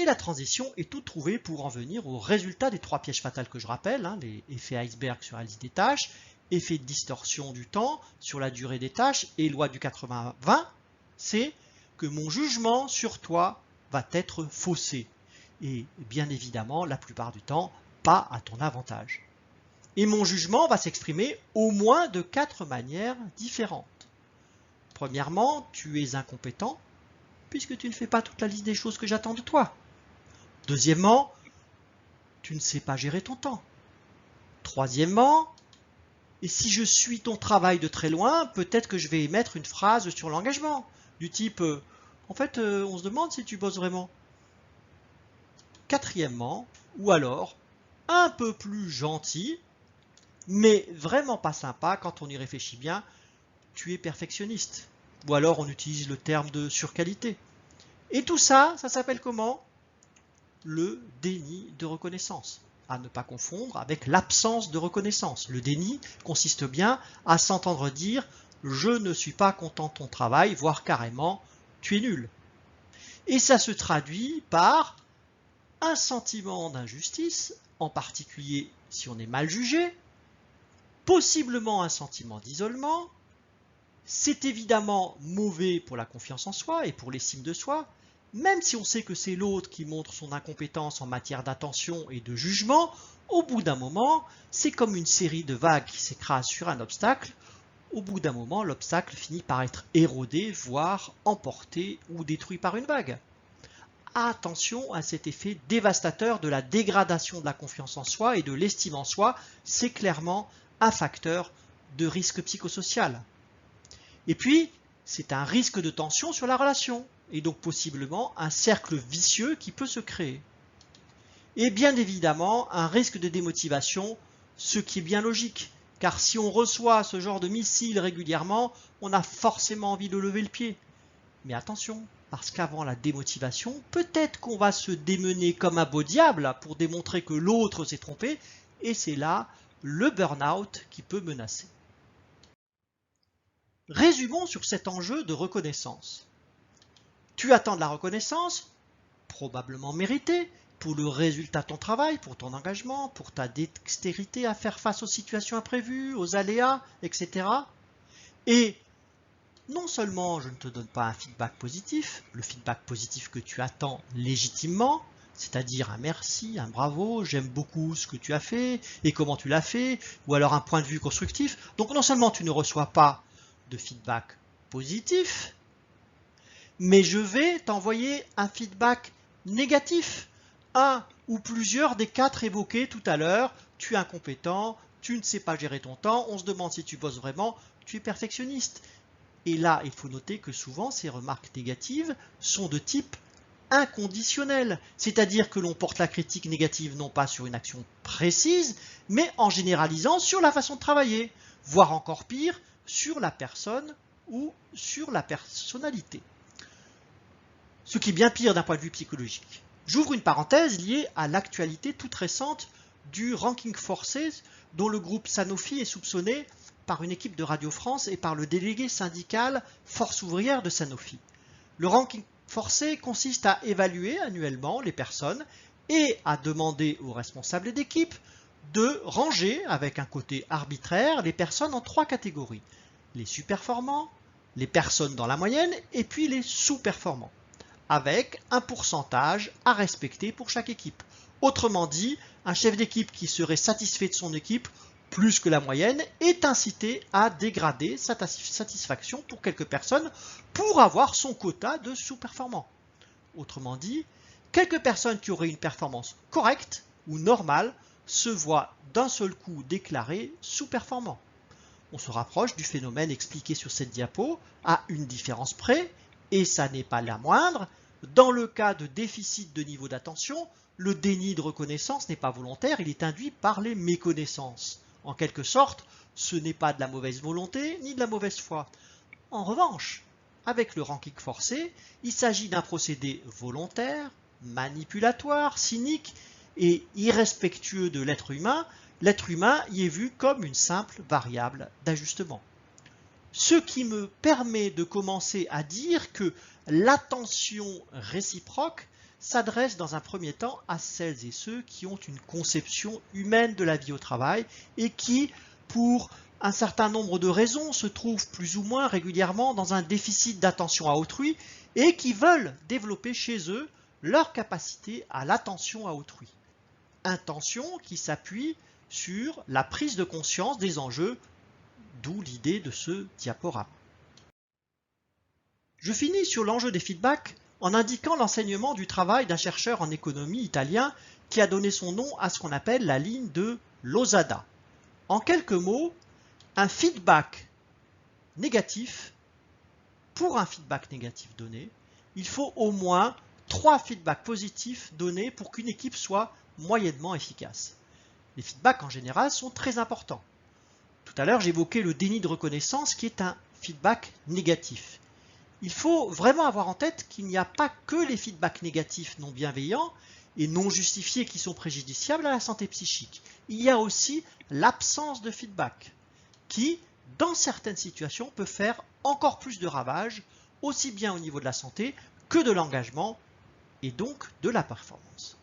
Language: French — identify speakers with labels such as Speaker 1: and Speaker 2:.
Speaker 1: Et la transition est toute trouvée pour en venir au résultat des 3 pièges fatals que je rappelle, hein, les effets iceberg sur la liste des tâches, effet de distorsion du temps sur la durée des tâches et loi du 80-20, c'est que mon jugement sur toi va être faussé. Et bien évidemment, la plupart du temps, pas à ton avantage. Et mon jugement va s'exprimer au moins de 4 manières différentes. Premièrement, tu es incompétent, puisque tu ne fais pas toute la liste des choses que j'attends de toi. Deuxièmement, tu ne sais pas gérer ton temps. Troisièmement, et si je suis ton travail de très loin, peut-être que je vais émettre une phrase sur l'engagement, du type en fait, on se demande si tu bosses vraiment. Quatrièmement, ou alors, un peu plus gentil, mais vraiment pas sympa quand on y réfléchit bien, tu es perfectionniste. Ou alors on utilise le terme de surqualité. Et tout ça, ça s'appelle comment? Le déni de reconnaissance. À ne pas confondre avec l'absence de reconnaissance. Le déni consiste bien à s'entendre dire « je ne suis pas content de ton travail », voire carrément « tu es nul ». Et ça se traduit par un sentiment d'injustice, en particulier si on est mal jugé, possiblement un sentiment d'isolement. C'est évidemment mauvais pour la confiance en soi et pour l'estime de soi, même si on sait que c'est l'autre qui montre son incompétence en matière d'attention et de jugement. Au bout d'un moment, c'est comme une série de vagues qui s'écrasent sur un obstacle. Au bout d'un moment, l'obstacle finit par être érodé, voire emporté ou détruit par une vague. Attention à cet effet dévastateur de la dégradation de la confiance en soi et de l'estime en soi, c'est clairement un facteur de risque psychosocial. Et puis, c'est un risque de tension sur la relation, et donc possiblement un cercle vicieux qui peut se créer. Et bien évidemment, un risque de démotivation, ce qui est bien logique, car si on reçoit ce genre de missile régulièrement, on a forcément envie de lever le pied. Mais attention, parce qu'avant la démotivation, peut-être qu'on va se démener comme un beau diable pour démontrer que l'autre s'est trompé, et c'est là le burn-out qui peut menacer. Résumons sur cet enjeu de reconnaissance. Tu attends de la reconnaissance, probablement méritée, pour le résultat de ton travail, pour ton engagement, pour ta dextérité à faire face aux situations imprévues, aux aléas, etc. Et non seulement je ne te donne pas un feedback positif, le feedback positif que tu attends légitimement, c'est-à-dire un merci, un bravo, j'aime beaucoup ce que tu as fait et comment tu l'as fait, ou alors un point de vue constructif. Donc non seulement tu ne reçois pas de feedback positif, mais je vais t'envoyer un feedback négatif. Un ou plusieurs des 4 évoqués tout à l'heure, tu es incompétent, tu ne sais pas gérer ton temps, on se demande si tu bosses vraiment, tu es perfectionniste. Et là, il faut noter que souvent, ces remarques négatives sont de type inconditionnel, c'est-à-dire que l'on porte la critique négative non pas sur une action précise, mais en généralisant sur la façon de travailler, voire encore pire, sur la personne ou sur la personnalité. Ce qui est bien pire d'un point de vue psychologique. J'ouvre une parenthèse liée à l'actualité toute récente du ranking forcé dont le groupe Sanofi est soupçonné par une équipe de Radio France et par le délégué syndical Force ouvrière de Sanofi. Le ranking forcé consiste à évaluer annuellement les personnes et à demander aux responsables d'équipe de ranger, avec un côté arbitraire, les personnes en 3 catégories. Les sous-performants, les personnes dans la moyenne et puis les sous-performants, avec un pourcentage à respecter pour chaque équipe. Autrement dit, un chef d'équipe qui serait satisfait de son équipe plus que la moyenne est incité à dégrader sa satisfaction pour quelques personnes pour avoir son quota de sous-performants. Autrement dit, quelques personnes qui auraient une performance correcte ou normale se voient d'un seul coup déclarées sous-performants. On se rapproche du phénomène expliqué sur cette diapo à une différence près, et ça n'est pas la moindre. Dans le cas de déficit de niveau d'attention, le déni de reconnaissance n'est pas volontaire, il est induit par les méconnaissances. En quelque sorte, ce n'est pas de la mauvaise volonté ni de la mauvaise foi. En revanche, avec le ranking forcé, il s'agit d'un procédé volontaire, manipulatoire, cynique et irrespectueux de l'être humain. L'être humain y est vu comme une simple variable d'ajustement. Ce qui me permet de commencer à dire que l'attention réciproque s'adresse dans un premier temps à celles et ceux qui ont une conception humaine de la vie au travail et qui, pour un certain nombre de raisons, se trouvent plus ou moins régulièrement dans un déficit d'attention à autrui et qui veulent développer chez eux leur capacité à l'attention à autrui. Intention qui s'appuie sur la prise de conscience des enjeux, d'où l'idée de ce diaporama. Je finis sur l'enjeu des feedbacks en indiquant l'enseignement du travail d'un chercheur en économie italien qui a donné son nom à ce qu'on appelle la ligne de Losada. En quelques mots, un feedback négatif, pour un feedback négatif donné, il faut au moins 3 feedbacks positifs donnés pour qu'une équipe soit moyennement efficace. Les feedbacks en général sont très importants. Tout à l'heure, j'évoquais le déni de reconnaissance qui est un feedback négatif. Il faut vraiment avoir en tête qu'il n'y a pas que les feedbacks négatifs non bienveillants et non justifiés qui sont préjudiciables à la santé psychique. Il y a aussi l'absence de feedback qui, dans certaines situations, peut faire encore plus de ravages, aussi bien au niveau de la santé que de l'engagement et donc de la performance.